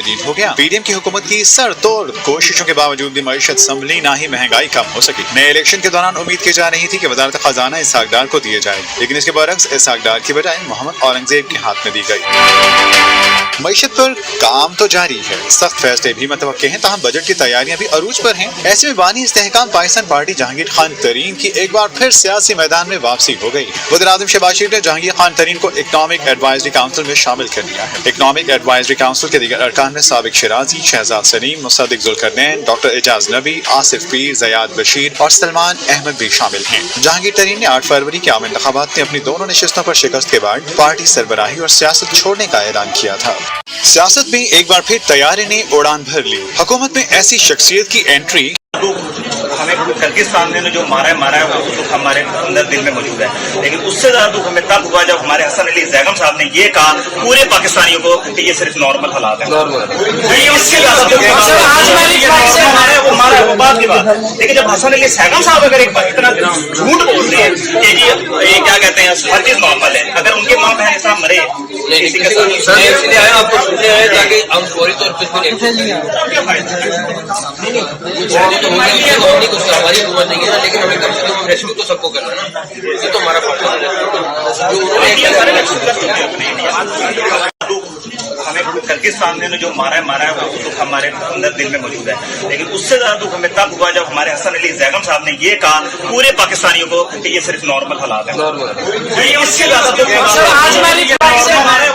जदीद हो गया। पीडीएम की हुकूमत की सर तोड़ कोशिशों के बावजूद भी मईशत संभली, ना ही महंगाई कम हो सकी। नए इलेक्शन के दौरान उम्मीद की जा रही थी कि वजारत खजाना इसहाक डार को दिए जाए, लेकिन इसके बरक्स इसहाक डार की बजाय मोहम्मद औरंगजेब के हाथ में दी गई। मईशत पर काम तो जारी है, सख्त फैसले भी मतवक्के हैं, तहम बजट की तैयारियां भी अरूज पर हैं। ऐसे में बानी इस्तेहकाम पाकिस्तान पार्टी जहांगीर खान तरीन की एक बार फिर सियासी मैदान में वापसी हो गई। वज़ीर-ए-आज़म शहबाज शरीफ ने जहांगीर खान तरीन को इकनॉमिक एडवाइजरी काउंसिल में शामिल कर लिया है। इकनॉमिक एडवाइजरी काउंसिल के दीगर अरकान में साबिक शिराजी, शहजाद सलीम, मुसद्दिक जुल्करनैन, डॉक्टर एजाज नबी, आसिफ पीर, ज़याद बशीर और सलमान अहमद भी शामिल हैं। जहांगीर तरीन ने 8 फरवरी के आम इंतखाबात में अपनी दोनों नशिस्तों पर शिकस्त के बाद पार्टी सरबराही और सियासत छोड़ने का ऐलान किया था। सियासत में एक बार फिर तैयारी ने उड़ान भर ली। हुकूमत में ऐसी शख्सियत की एंट्री। हमें कर्गिस्तान ने जो मारा है वो दुख हमारे अंदर दिल में मौजूद है, लेकिन उससे ज्यादा दुख हमें तब हुआ जब हमारे हसन अली जैगम साहब ने ये कहा पूरे पाकिस्तानियों को कि ये सिर्फ नॉर्मल हालात है। इससे ज्यादा दुख वो मारा है वो बात की बात है, लेकिन जब हसन अली जैगम साहब अगर एक बार इतना झूठ बोलते हैं कि जी ये क्या कहते हैं हर चीज नॉर्मल है, अगर उनके माँ बहन साहब मरे इसलिए आया आपको सुनने आए ताकि हम फौरी तौर पर हमारी हुकूमत नहीं है ना, लेकिन हमें कम से कम रेस्क्यू तो सबको करना है ना, ये तो हमारा फर्ज है। हमें कर्गिस्तान ने जो मारा है वो दुख हमारे अंदर दिल में मौजूद है, लेकिन उससे ज्यादा दुख हमें तब हुआ जब हमारे हसन अली जैगम साहब ने ये कहा पूरे पाकिस्तानियों को कि ये सिर्फ नॉर्मल हालात है। इससे ज्यादा दुख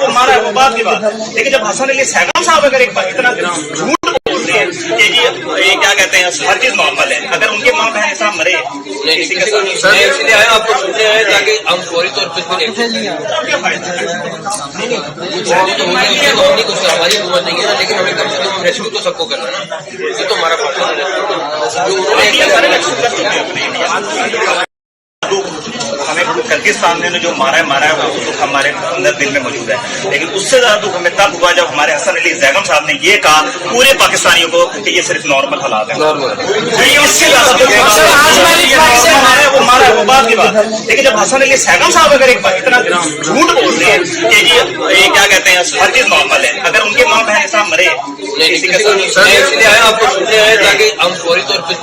वो मारा है वो बात की बात है, लेकिन जब हसन अली जैगम साहब अगर एक बार इतना झूठ बोलते हैं कि जी ये क्या कहते हैं हर चीज नॉर्मल है, अगर उनके माँ बहन साहब मरे इसलिए आया आपको सुनने आए ताकि हम फौरी तौर पर हमारी हुकूमत नहीं है ना, लेकिन हमें कम से कम रेस्क्यू तो सबको करना है ना, ये तो हमारा फर्ज है। हमें कर्गिस्तान ने जो मारा है वो दुख हमारे अंदर दिल में मौजूद है, लेकिन उससे ज्यादा दुख हमें तब हुआ जब हमारे हसन अली जैगम साहब ने ये कहा पूरे पाकिस्तानियों को कि ये सिर्फ नॉर्मल हालात है। इससे ज्यादा दुख वो मारा है वो बात की बात है, लेकिन जब हसन अली जैगम साहब अगर एक बार इतना झूठ बोलते हैं कि जी ये क्या कहते हैं हर चीज नॉर्मल है, अगर उनके माँ बहन साहब मरे इसलिए आया आपको सुनने आए ताकि हम फौरी तौर पर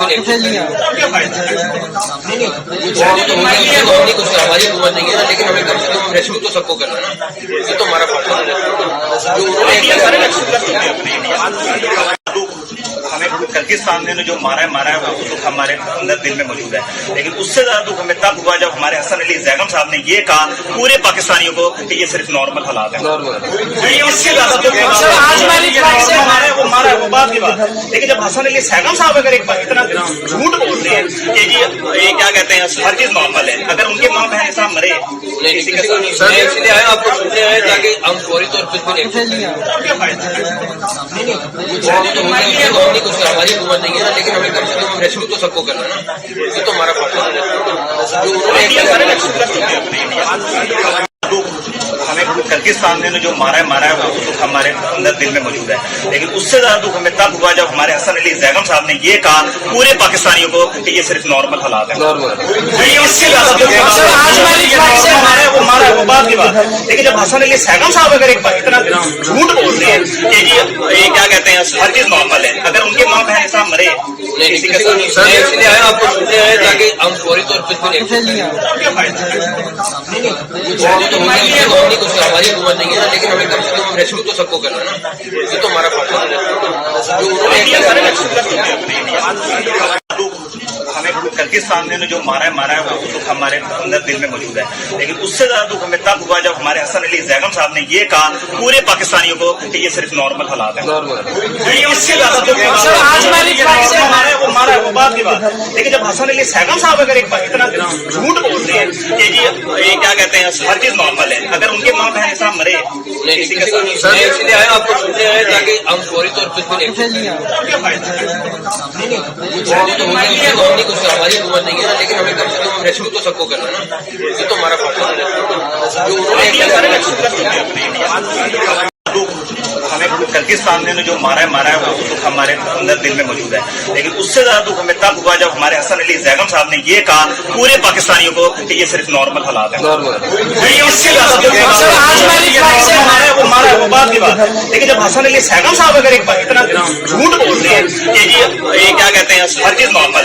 हमारी हुकूमत नहीं है ना, लेकिन हमें कम से कम रेस्क्यू तो सबको करना है ना, ये तो हमारा फर्ज है। हमें कर्गिस्तान ने जो मारा है वो दुख हमारे अंदर दिल में मौजूद है, लेकिन उससे ज्यादा दुख हमें तब हुआ जब हमारे हसन अली जैगम साहब ने ये कहा पूरे पाकिस्तानियों को कि ये सिर्फ नॉर्मल हालात है। इससे ज्यादा दुख वो मारा है वो बात की बात है, लेकिन जब हसन अली जैगम साहब अगर एक बार इतना झूठ बोलते हैं कि जी ये क्या कहते हैं हर चीज नॉर्मल है, अगर उनके माँ बहन साहब मरे इसलिए आया आपको सुनने आए ताकि हम फौरी तौर पर हमारी हुकूमत नहीं है ना, लेकिन हमें कम से कम रेस्क्यू तो सबको करना है ना, ये तो हमारा फर्ज है। हमें कर्गिस्तान ने जो मारा है वो दुख हमारे अंदर दिल में मौजूद है, लेकिन उससे ज्यादा दुख हमें तब हुआ जब हमारे हसन अली जैगम साहब ने ये कहा पूरे पाकिस्तानियों को कि ये सिर्फ नॉर्मल हालात है। इससे ज्यादा दुख वो मारा है वो बात की बात है, लेकिन जब हसन अली जैगम साहब अगर एक बार इतना झूठ बोलते हैं कि जी ये क्या कहते हैं हर चीज नॉर्मल है, अगर उनके माँ बहन साहब मरे इसलिए आया आपको सुनने आए ताकि हम फौरी तौर पर हमारी हुकूमत नहीं है ना, लेकिन हमें कम से कम रेस्क्यू तो सबको करना है ना, ये तो हमारा फर्ज है। हमें कर्गिस्तान ने जो मारा है वो दुख हमारे अंदर दिल में मौजूद है, लेकिन उससे ज्यादा दुख हमें तब हुआ जब हमारे हसन अली जैगम साहब ने ये कहा पूरे पाकिस्तानियों को कि ये सिर्फ नॉर्मल हालात है। इससे ज्यादा दुख वो मारा है वो बात की बात है, लेकिन जब हसन अली जैगम साहब अगर एक बार इतना झूठ बोलते हैं कि जी ये क्या कहते हैं हर चीज नॉर्मल है, अगर उनके माँ बहन साहब मरे इसलिए आया आपको सुनने आए ताकि हम फौरी तौर पर हमारी हुकूमत नहीं है ना, लेकिन हमें कम से कम रेस्क्यू तो सबको करना है ना, ये तो हमारा फर्ज है। हमें कर्गिस्तान ने जो मारा है वो दुख हमारे अंदर दिल में मौजूद है, लेकिन उससे ज्यादा दुख हमें तब हुआ जब हमारे हसन अली जैगम साहब ने ये कहा पूरे पाकिस्तानियों को कि ये सिर्फ नॉर्मल हालात है। ये उससे ज्यादा दुख वो मारा है वो बात की बात है, लेकिन जब हसन अली जैगम साहब अगर एक बार इतना झूठ बोलते हैं कि जी ये क्या कहते हैं हर चीज नॉर्मल